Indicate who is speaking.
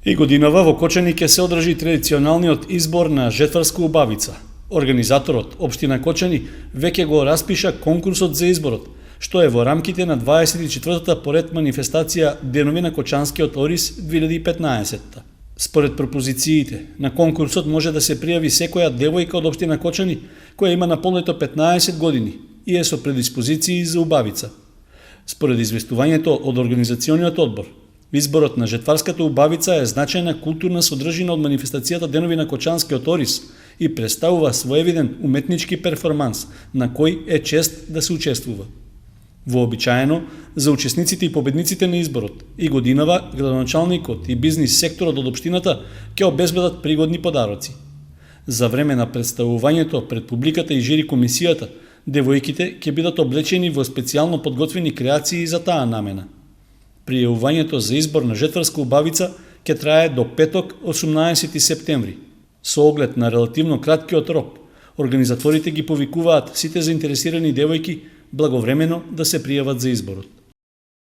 Speaker 1: И годинава во Кочани ќе се одржи традиционалниот избор на жетварска убавица. Организаторот, Општина Кочани, веќе го распиша конкурсот за изборот, што е во рамките на 24-та поред манифестација Денови на Кочанскиот Орис 2015. Според пропозициите на конкурсот може да се пријави секоја девојка од Општина Кочани која има наполнето 15 години и е со предиспозиции за убавица. Според известувањето од организациониот одбор, изборот на жетварската убавица е значајна културна содржина од манифестацијата Денови на Кочанскиот Орис и представува своевиден уметнички перформанс на кој е чест да се учествува. Вообичаено, за учесниците и победниците на изборот и годинава градоначалникот и бизнис секторот од општината ќе обезбедат пригодни подароци. За време на представувањето пред публиката и жири комисијата, девојките ќе бидат облечени во специјално подготвени креации за таа намена. Пријавувањето за избор на жетварска убавица ќе трае до петок 18 септември. Со оглед на релативно краткиот рок, организаторите ги повикуваат сите заинтересирани девојки благовремено да се пријават за изборот.